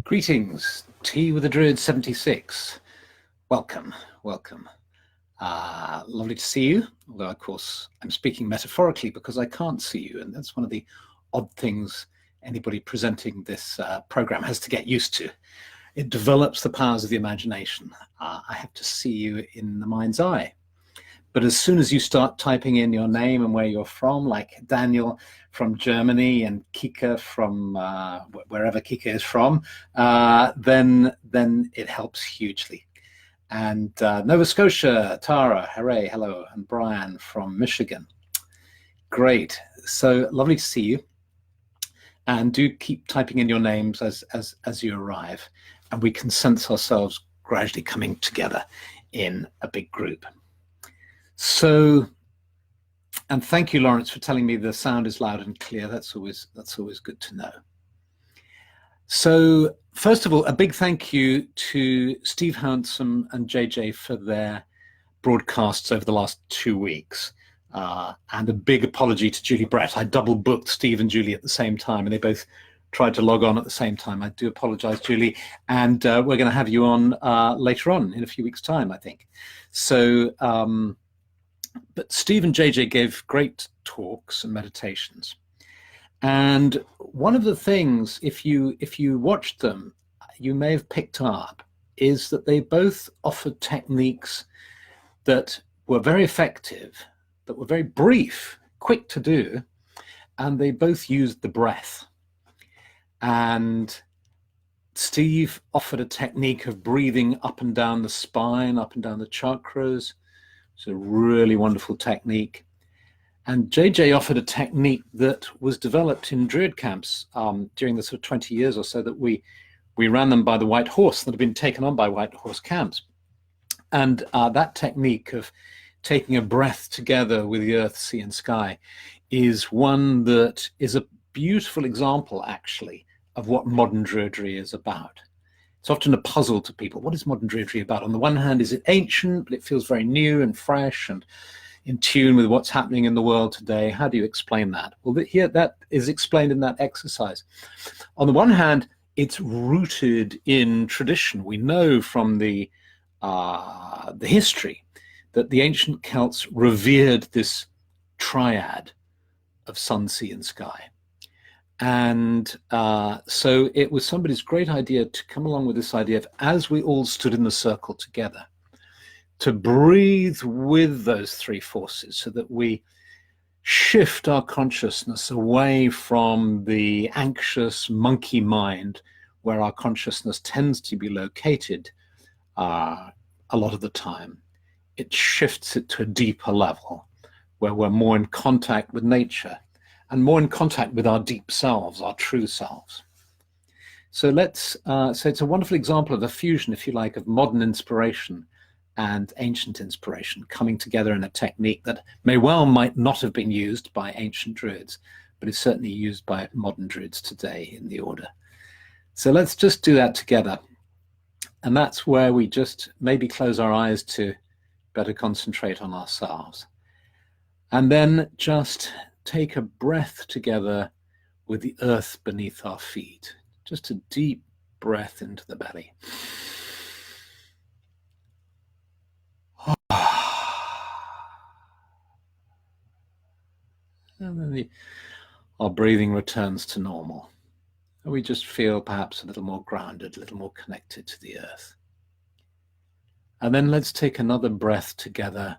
Greetings, Tea with the Druid 76. Welcome, welcome. Lovely to see you, although of course I'm speaking metaphorically because I can't see you, and that's one of the odd things anybody presenting this program has to get used to. It develops the powers of the imagination. I have to see you in the mind's eye. But as soon as you start typing in your name and where you're from, like Daniel from Germany and Kika from wherever Kika is from, then it helps hugely. And Nova Scotia, Tara, hooray, hello, and Brian from Michigan. Great, so lovely to see you. And do keep typing in your names as you arrive, and we can sense ourselves gradually coming together in a big group. So, and thank you, Lawrence, for telling me the sound is loud and clear. That's always good to know. So, first of all, a big thank you to Steve Handsome and JJ for their broadcasts over the last 2 weeks. And a big apology to Julie Brett. I double booked Steve and Julie at the same time, and they both tried to log on at the same time. I do apologize, Julie. And we're going to have you on later on in a few weeks' time, I think. So, but Steve and JJ gave great talks and meditations. And one of the things, if you watched them, you may have picked up, is that they both offered techniques that were very effective, that were very brief, quick to do, and they both used the breath. And Steve offered a technique of breathing up and down the spine, up and down the chakras. It's a really wonderful technique. And JJ offered a technique that was developed in Druid camps during the sort of 20 years or so that we ran them by the White Horse, that have been taken on by White Horse camps. And that technique of taking a breath together with the earth, sea, and sky is one that is a beautiful example, actually, of what modern Druidry is about. It's often a puzzle to people. What is modern Druidry about? On the one hand, is it ancient, but it feels very new and fresh and in tune with what's happening in the world today? How do you explain that? Well, here that is explained in that exercise. On the one hand, it's rooted in tradition. We know from the history that the ancient Celts revered this triad of sun, sea, and sky. And so it was somebody's great idea to come along with this idea of, as we all stood in the circle together, to breathe with those three forces so that we shift our consciousness away from the anxious monkey mind where our consciousness tends to be located a lot of the time. It shifts it to a deeper level where we're more in contact with nature and more in contact with our deep selves, our true selves. So so it's a wonderful example of a fusion, if you like, of modern inspiration and ancient inspiration coming together in a technique that might not have been used by ancient Druids, but is certainly used by modern Druids today in the order. So let's just do that together. And that's where we just maybe close our eyes to better concentrate on ourselves. And then just take a breath together with the earth beneath our feet. Just a deep breath into the belly. And then our breathing returns to normal. And we just feel perhaps a little more grounded, a little more connected to the earth. And then let's take another breath together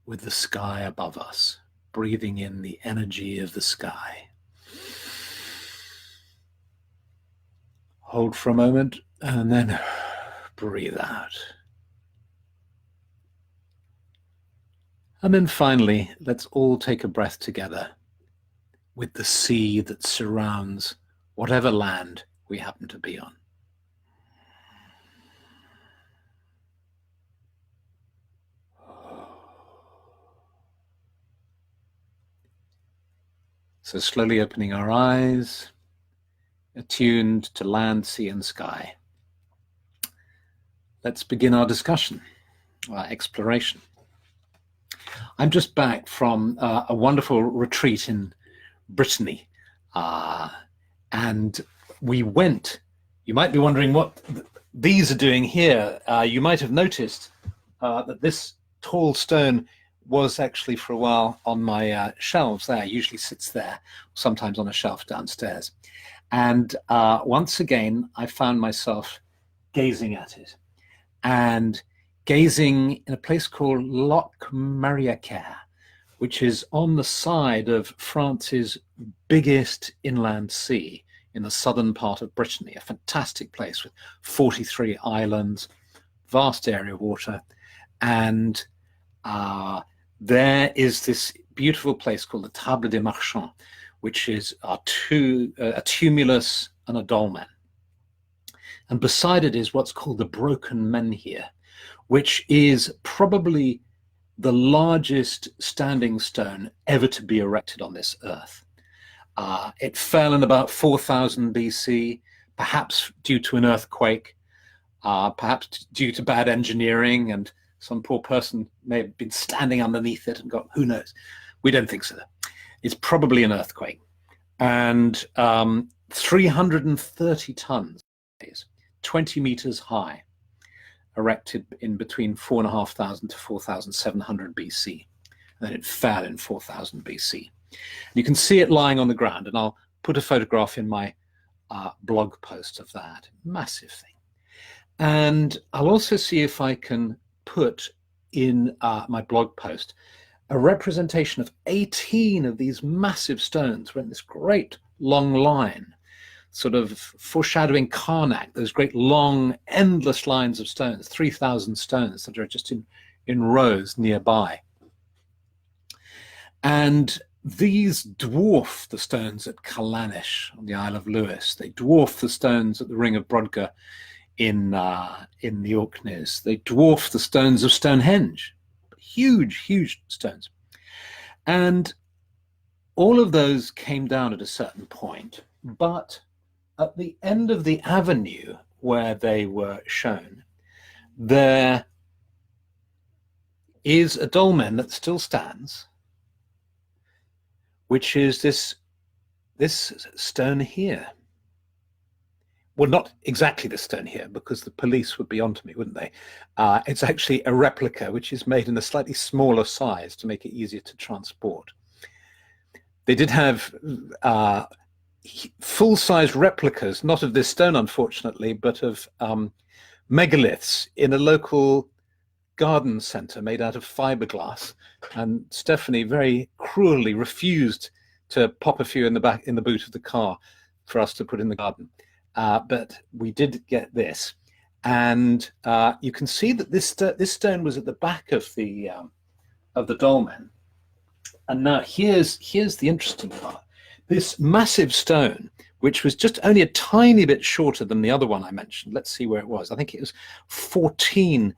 with the sky above us, breathing in the energy of the sky. Hold for a moment and then breathe out. And then finally, let's all take a breath together with the sea that surrounds whatever land we happen to be on. So slowly opening our eyes, attuned to land, sea, and sky. Let's begin our discussion, our exploration. I'm just back from a wonderful retreat in Brittany, and we went You might be wondering what these are doing here. You might have noticed that this tall stone was actually for a while on my shelves there. It usually sits there, sometimes on a shelf downstairs. And once again, I found myself gazing at it, and gazing in a place called Loch Mariaker, which is on the side of France's biggest inland sea in the southern part of Brittany, a fantastic place with 43 islands, vast area of water. And there is this beautiful place called the Table des Marchands, which is a tumulus and a dolmen. And beside it is what's called the Broken Menhir, which is probably the largest standing stone ever to be erected on this earth. It fell in about 4000 BC, perhaps due to an earthquake, perhaps due to bad engineering, and some poor person may have been standing underneath it and got, who knows? We don't think so. It's probably an earthquake. And 330 tons, 20 meters high, erected in between 4,500 to 4,700 BC. And then it fell in 4000 BC. You can see it lying on the ground, and I'll put a photograph in my blog post of that. Massive thing. And I'll also see if I can put in my blog post a representation of 18 of these massive stones. We're in this great long line, sort of foreshadowing Karnak, those great long, endless lines of stones, 3,000 stones that are just in rows nearby. And these dwarf the stones at Callanish on the Isle of Lewis. They dwarf the stones at the Ring of Brodgar in the Orkneys. They dwarf the stones of Stonehenge. Huge, huge stones. And all of those came down at a certain point, but at the end of the avenue where they were shown, there is a dolmen that still stands, which is this stone here. Well, not exactly the stone here, because the police would be onto me, wouldn't they? It's actually a replica, which is made in a slightly smaller size to make it easier to transport. They did have full-size replicas, not of this stone, unfortunately, but of megaliths in a local garden centre made out of fiberglass. And Stephanie very cruelly refused to pop a few in the boot of the car for us to put in the garden. But we did get this, and you can see that this stone was at the back of the dolmen. And now here's the interesting part. This massive stone, which was just only a tiny bit shorter than the other one I mentioned. Let's see where it was. I think it was 14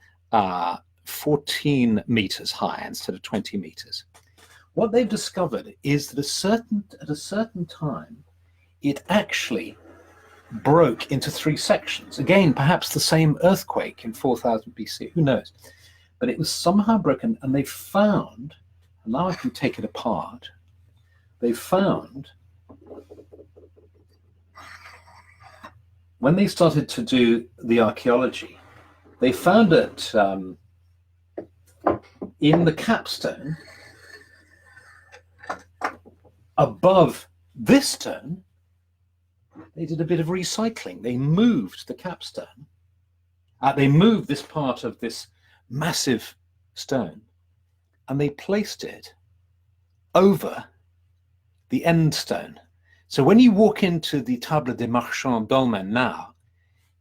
meters high instead of 20 meters. What they've discovered is that at a certain time, it actually broke into 3 sections. Again, perhaps the same earthquake in 4000 BC, who knows? But it was somehow broken, and they found, and now I can take it apart, they found, when they started to do the archaeology, they found it in the capstone above this stone. They did a bit of recycling. They moved the capstone. They moved this part of this massive stone, and they placed it over the end stone. So when you walk into the Table des Marchands dolmen now,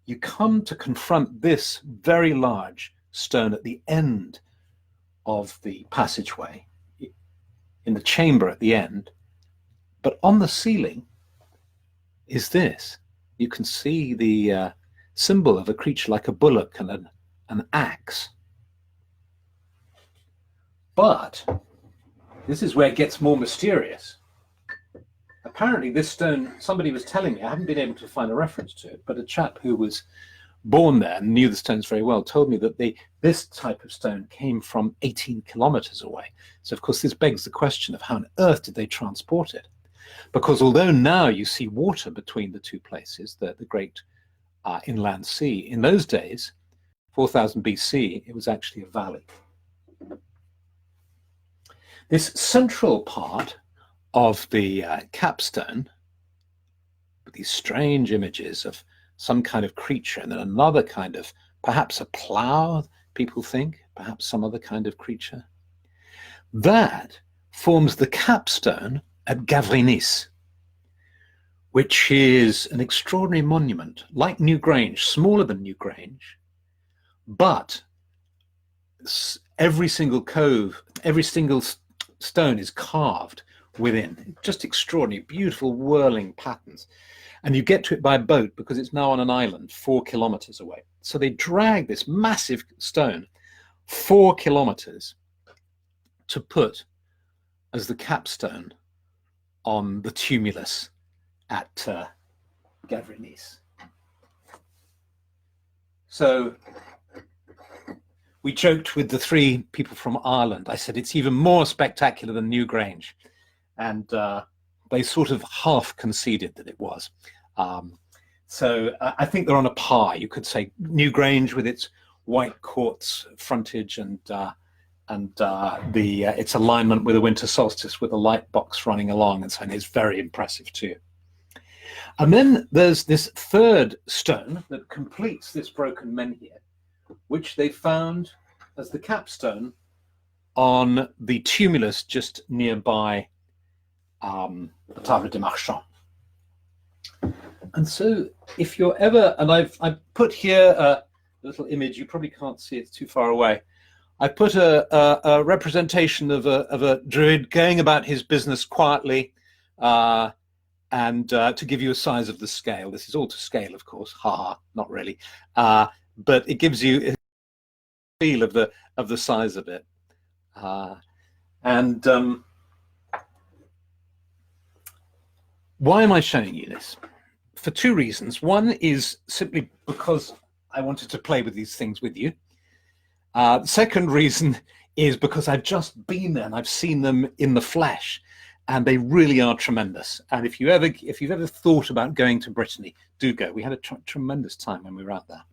you come to confront this very large stone at the end of the passageway, in the chamber at the end. But on the ceiling is this. You can see the symbol of a creature like a bullock and an axe. But this is where it gets more mysterious. Apparently this stone, somebody was telling me, I haven't been able to find a reference to it, but a chap who was born there and knew the stones very well told me that this type of stone came from 18 kilometers away. So of course this begs the question of how on earth did they transport it? Because although now you see water between the two places, the great inland sea. In those days, 4000 BC, it was actually a valley. This central part of the capstone, with these strange images of some kind of creature, and then another kind of, perhaps a plough, people think, perhaps some other kind of creature, that forms the capstone at Gavrinis, which is an extraordinary monument, like Newgrange, smaller than Newgrange, but every single cove, every single stone is carved within. Just extraordinary, beautiful whirling patterns. And you get to it by boat because it's now on an island 4 kilometers away. So they drag this massive stone 4 kilometers to put as the capstone on the tumulus at Gavrinis. So we joked with the 3 people from Ireland. I said, it's even more spectacular than Newgrange. And they sort of half conceded that it was. So I think they're on a par. You could say Newgrange with its white quartz frontage and its alignment with the winter solstice with a light box running along and so on is very impressive too. And then there's this third stone that completes this broken menhir, which they found as the capstone on the tumulus just nearby the Table des Marchands. And so if you're ever, and I've put here a little image, you probably can't see it, it's too far away. I put a representation of a druid going about his business quietly, and to give you a size of the scale. This is all to scale, of course. Haha, not really. But it gives you a feel of the size of it. Why am I showing you this? For 2 reasons. One is simply because I wanted to play with these things with you. The second reason is because I've just been there and I've seen them in the flesh, and they really are tremendous. And if you've ever thought about going to Brittany, do go. We had a tremendous time when we were out there.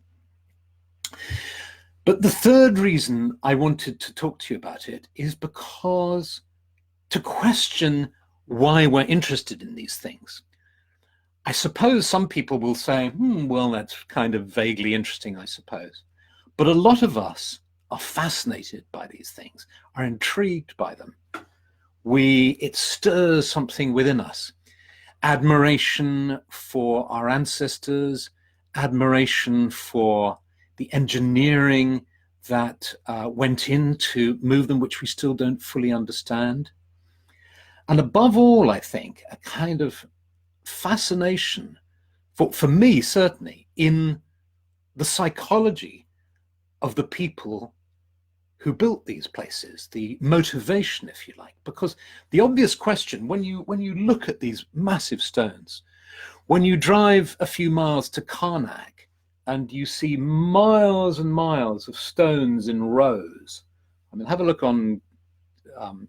But the third reason I wanted to talk to you about it is because to question why we're interested in these things. I suppose some people will say, well, that's kind of vaguely interesting, I suppose. But a lot of us are fascinated by these things, are intrigued by them. It stirs something within us. Admiration for our ancestors, admiration for the engineering that went in to move them, which we still don't fully understand. And above all, I think, a kind of fascination, for me certainly, in the psychology of the people who built these places, the motivation, if you like. Because the obvious question, when you look at these massive stones, when you drive a few miles to Karnak and you see miles and miles of stones in rows, I mean, have a look on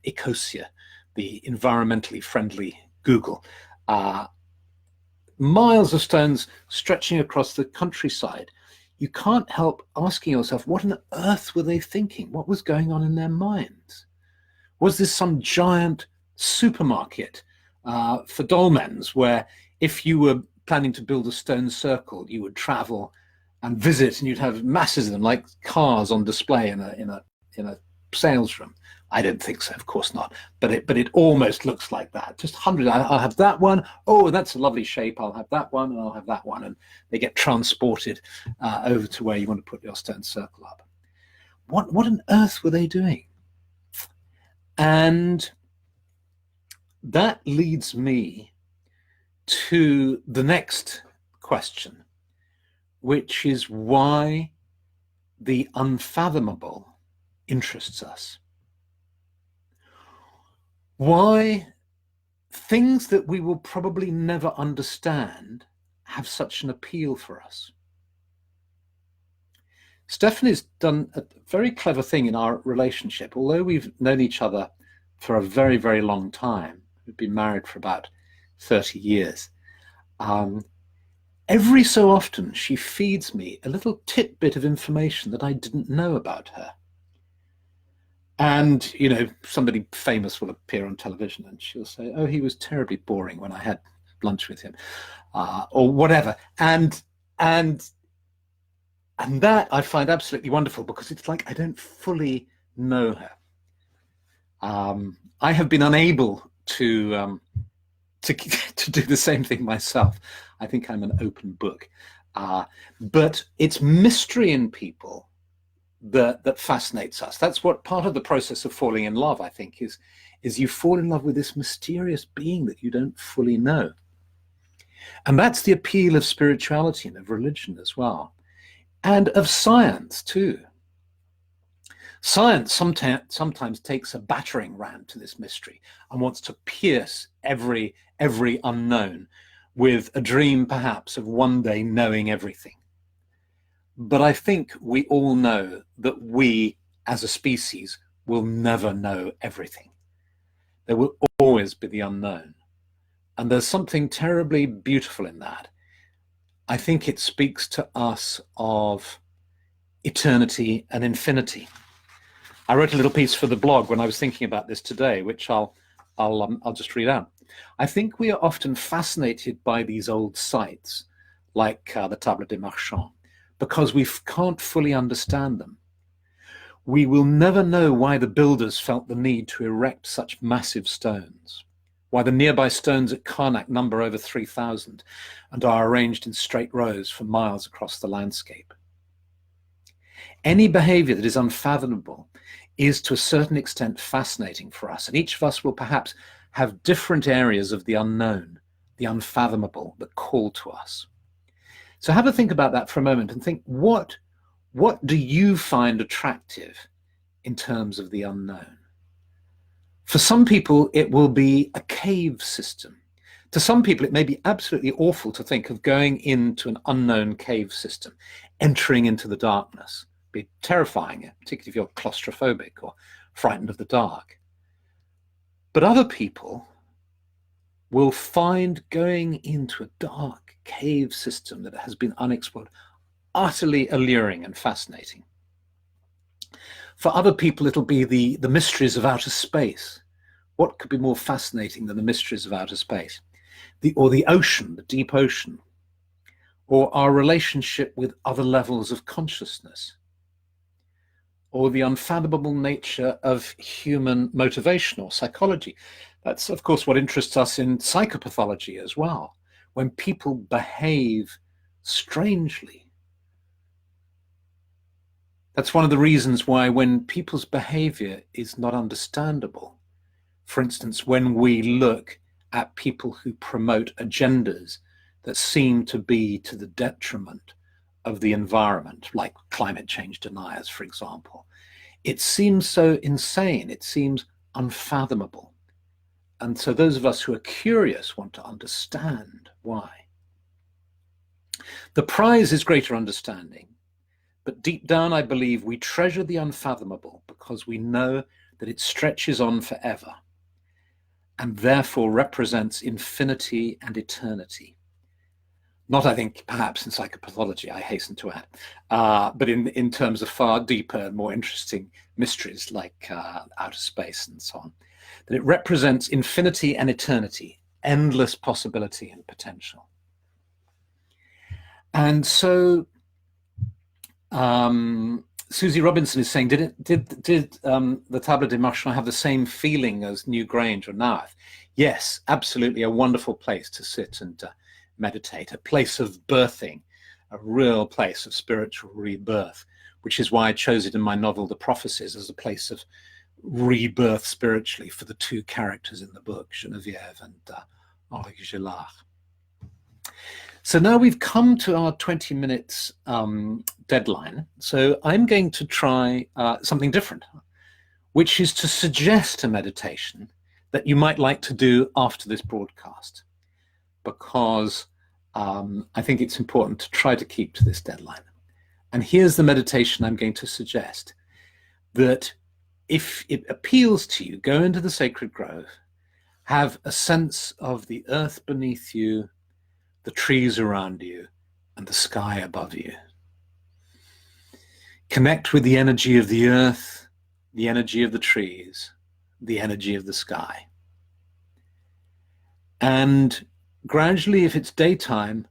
Ecosia, the environmentally friendly Google. Miles of stones stretching across the countryside. You can't help asking yourself, what on earth were they thinking? What was going on in their minds? Was this some giant supermarket for dolmens where if you were planning to build a stone circle, you would travel and visit and you'd have masses of them like cars on display in a sales room? I don't think so, of course not. But it almost looks like that. Just hundreds. I'll have that one. Oh, that's a lovely shape. I'll have that one, and I'll have that one. And they get transported over to where you want to put your stone circle up. What on earth were they doing? And that leads me to the next question, which is why the unfathomable interests us. Why things that we will probably never understand have such an appeal for us. Stephanie's done a very clever thing in our relationship. Although we've known each other for a very, very long time, we've been married for about 30 years. every so often she feeds me a little tidbit of information that I didn't know about her. And, you know, somebody famous will appear on television and she'll say, oh, he was terribly boring when I had lunch with him, or whatever. And that I find absolutely wonderful, because it's like I don't fully know her. I have been unable to do the same thing myself. I think I'm an open book. But it's mystery in people that fascinates us. That's what part of the process of falling in love, I think, is you fall in love with this mysterious being that you don't fully know. And that's the appeal of spirituality and of religion as well, and of science too. Science sometimes takes a battering ram to this mystery and wants to pierce every unknown with a dream, perhaps, of one day knowing everything. But I think we all know that we, as a species, will never know everything. There will always be the unknown. And there's something terribly beautiful in that. I think it speaks to us of eternity and infinity. I wrote a little piece for the blog when I was thinking about this today, which I'll just read out. I think we are often fascinated by these old sites, like the Table des Marchands, because we can't fully understand them. We will never know why the builders felt the need to erect such massive stones, why the nearby stones at Karnak number over 3,000 and are arranged in straight rows for miles across the landscape. Any behavior that is unfathomable is to a certain extent fascinating for us, and each of us will perhaps have different areas of the unknown, the unfathomable, that call to us. So have a think about that for a moment and think, what do you find attractive in terms of the unknown? For some people, it will be a cave system. To some people, it may be absolutely awful to think of going into an unknown cave system, entering into the darkness. It'd be terrifying, particularly if you're claustrophobic or frightened of the dark. But other people will find going into a dark cave system that has been unexplored utterly alluring and fascinating. For other people, it'll be the mysteries of outer space. What could be more fascinating than the mysteries of outer space? Or the ocean, the deep ocean, or our relationship with other levels of consciousness, or the unfathomable nature of human motivation or psychology. That's, of course, what interests us in psychopathology as well, when people behave strangely. That's one of the reasons why when people's behavior is not understandable, for instance, when we look at people who promote agendas that seem to be to the detriment of the environment, like climate change deniers, for example, it seems so insane, it seems unfathomable. And so those of us who are curious want to understand why. The prize is greater understanding, but deep down I believe we treasure the unfathomable because we know that it stretches on forever and therefore represents infinity and eternity. Not, I think, perhaps in psychopathology, I hasten to add, but in terms of far deeper and more interesting mysteries like outer space and so on, that it represents infinity and eternity, endless possibility and potential. And so Susie Robinson is saying, did the Table des Marchands have the same feeling as Newgrange or Nawath? Yes, absolutely, a wonderful place to sit and meditate, a place of birthing, a real place of spiritual rebirth, which is why I chose it in my novel, The Prophecies, as a place of rebirth spiritually for the two characters in the book, Geneviève and Henri Gélard. So now we've come to our 20 minutes deadline. So I'm going to try something different, which is to suggest a meditation that you might like to do after this broadcast, because I think it's important to try to keep to this deadline. And here's the meditation I'm going to suggest, that if it appeals to you, go into the sacred grove, have a sense of the earth beneath you, the trees around you, and the sky above you. Connect with the energy of the earth, the energy of the trees, the energy of the sky. And gradually, if it's daytime,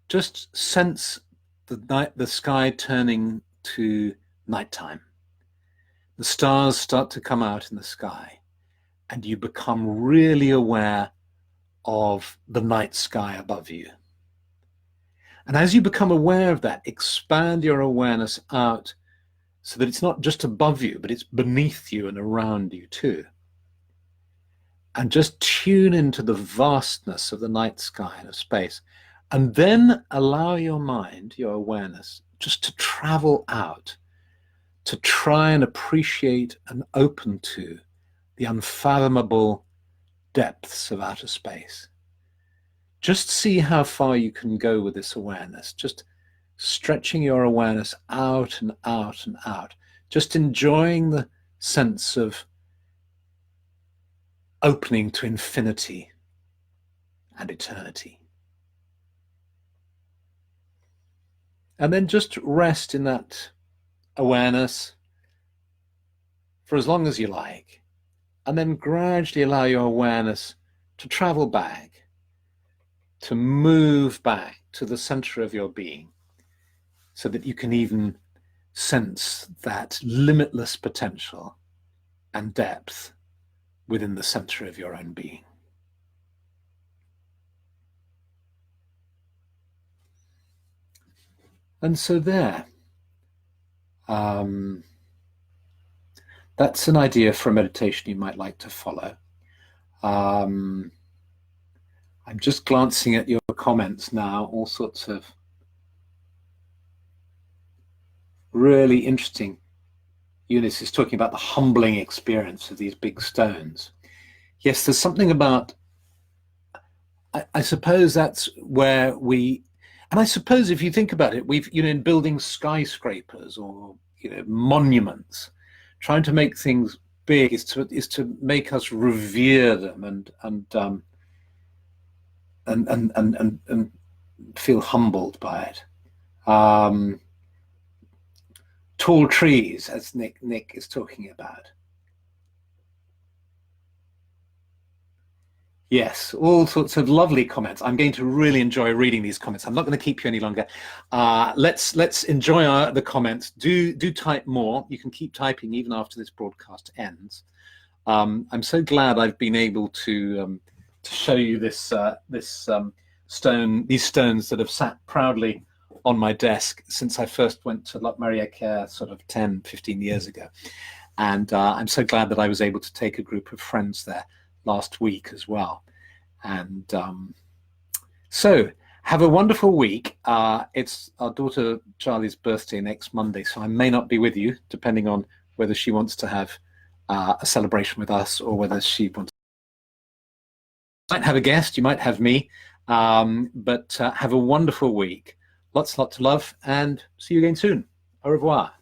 just sense the sky turning to nighttime. The stars start to come out in the sky, and you become really aware of the night sky above you. And as you become aware of that, expand your awareness out so that it's not just above you, but it's beneath you and around you too. And just tune into the vastness of the night sky and of space. And then allow your mind, your awareness, just to travel out, to try and appreciate and open to the unfathomable depths of outer space. Just see how far you can go with this awareness, just stretching your awareness out and out and out, just enjoying the sense of opening to infinity and eternity. And then just rest in that awareness for as long as you like, and then gradually allow your awareness to travel back, to move back to the center of your being, so that you can even sense that limitless potential and depth within the center of your own being. And so there, that's an idea for a meditation you might like to follow. I'm just glancing at your comments now, all sorts of really interesting. Eunice is talking about the humbling experience of these big stones. Yes, there's something about, I suppose that's where we, and I suppose if you think about it, we've, in building skyscrapers or, monuments, trying to make things big is to make us revere them and feel humbled by it. Tall trees, as Nick is talking about. Yes, all sorts of lovely comments. I'm going to really enjoy reading these comments. I'm not going to keep you any longer. Let's enjoy the comments. Do type more. You can keep typing even after this broadcast ends. I'm so glad I've been able to show you this stone, these stones that have sat proudly on my desk since I first went to La Maria sort of 10, 15 years ago. And I'm so glad that I was able to take a group of friends there last week as well. And so have a wonderful week. It's our daughter Charlie's birthday next Monday, so I may not be with you, depending on whether she wants to have a celebration with us or whether she wants. You might have a guest, you might have me, but have a wonderful week. Lots of love, and see you again soon. Au revoir.